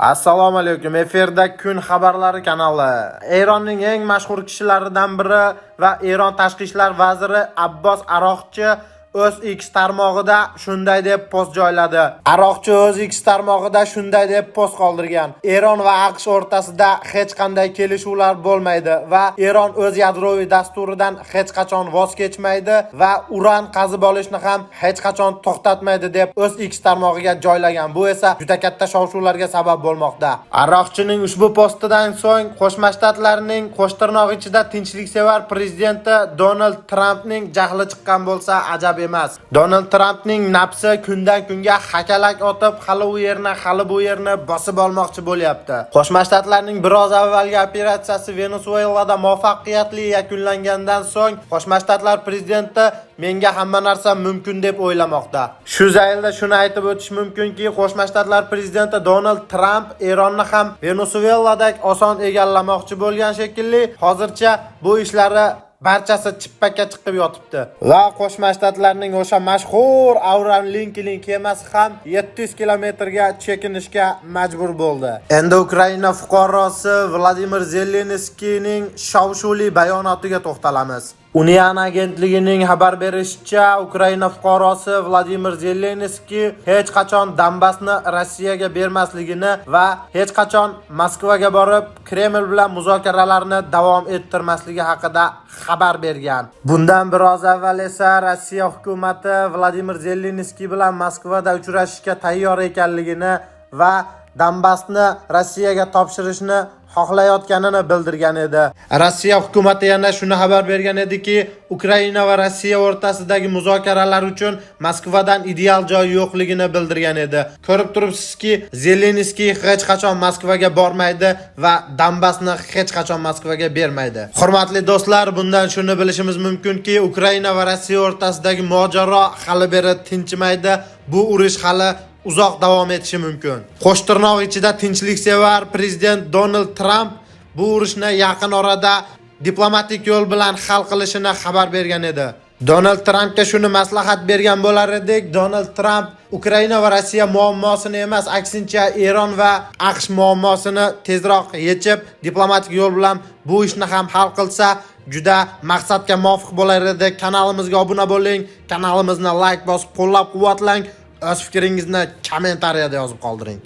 Assalomu alaykum. Efirda kun xabarlari kanali. Eronning eng mashhur kishilaridan biri va Eron tashqi ishlar vaziri Abbos Aroqchi o'z X tarmog'ida shunday deb post joyladi. Aroqchi o'z X tarmog'ida shunday deb post qoldirgan: Eron va AQSh o'rtasida hech qanday kelishuvlar bo'lmaydi va Eron o'z yadroviy dasturidan hech qachon voz kechmaydi va uran qazib olishni ham hech qachon to'xtatmaydi deb o'z X tarmog'iga joylagan. Bu esa juda katta shov-shuvlarga sabab bo'lmoqda. Aroqchining ushbu postidan so'ng Qo'shma Shtatlarning qo'shtirnoq ichida tinchliksevar prezidenti Donald Trampning jahli chiqqan bo'lsa ajab emas. Donald Trampning nafsi kundan kunga hakalak otib, hali u yerni, hali bu yerni bosib olmoqchi bo'lyapti. Qo'shma Shtatlarning biroz avvalgi operatsiyasi Venesuelada muvaffaqiyatli yakunlangandan so'ng Qo'shma Shtatlar prezidenti menga hamma narsa mumkin deb o'ylamoqda. Shu zaylda shuni aytib o'tish mumkinki, Qo'shma Shtatlar prezidenti Donald Tramp Eronni ham Venesueladek oson egallamoqchi bo'lgan shekilli, hozircha bu ishlari barchasi chippakka chiqib yotibdi. Va Qo'shma Shtatlarning o'sha mashhur Abraham Lincoln kemasi ham 700 kilometrga chekinishga majbur bo'ldi. Endi Ukraina fuqarosi Vladimir Zelenskiyning shov-shuvli bayonotiga to'xtalamiz. Union agentligining xabar berishicha, Ukraina fuqarosi Vladimir Zelenskiy hech qachon Donbassni Rossiyaga bermasligini va hech qachon Moskvaga borib Kreml bilan muzokaralarni davom ettirmasligi haqida xabar bergan. Bundan biroz avval esa Rossiya hukumatı Vladimir Zelenskiy bilan Moskvada uchrashishga tayyor ekanligini va Donbassni Rossiyaga topshirishni xohlayotganini bildirgan edi. Rossiya hukumatı yana shuni xabar bergan ediki, Ukraina va Rossiya o'rtasidagi muzokaralar uchun Moskvadan ideal joy yo'qligini bildirgan edi. Ko'rib turibsizki, Zelenskiy hech qachon Moskvaga bormaydi va Donbassni hech qachon Moskvaga bermaydi. Hurmatli do'stlar, bundan shuni bilishimiz mumkinki, Ukraina va Rossiya o'rtasidagi mojaro hali beri tinchimaydi. Bu urush hali uzoq davom etishi mumkin. Qo'shtirnoq ichida tinchliksevar prezident Donald Trump bu urushni yaqin orada diplomatik yo'l bilan hal qilishini xabar bergan edi. Donald Trampga shuni maslahat bergan bo'lar edik. Donald Trump Ukraina va Rossiya muammosini emas, aksincha Eron va AQSh muammosini tezroq yechib, diplomatik yo'l bilan bu ishni ham hal qilsa, juda maqsadga muvofiq bo'lar edi. Kanalimizga obuna bo'ling, kanalimizni like bosib qo'llab-quvvatlang. O'z fikringizni kommentariyada yozib qoldiring.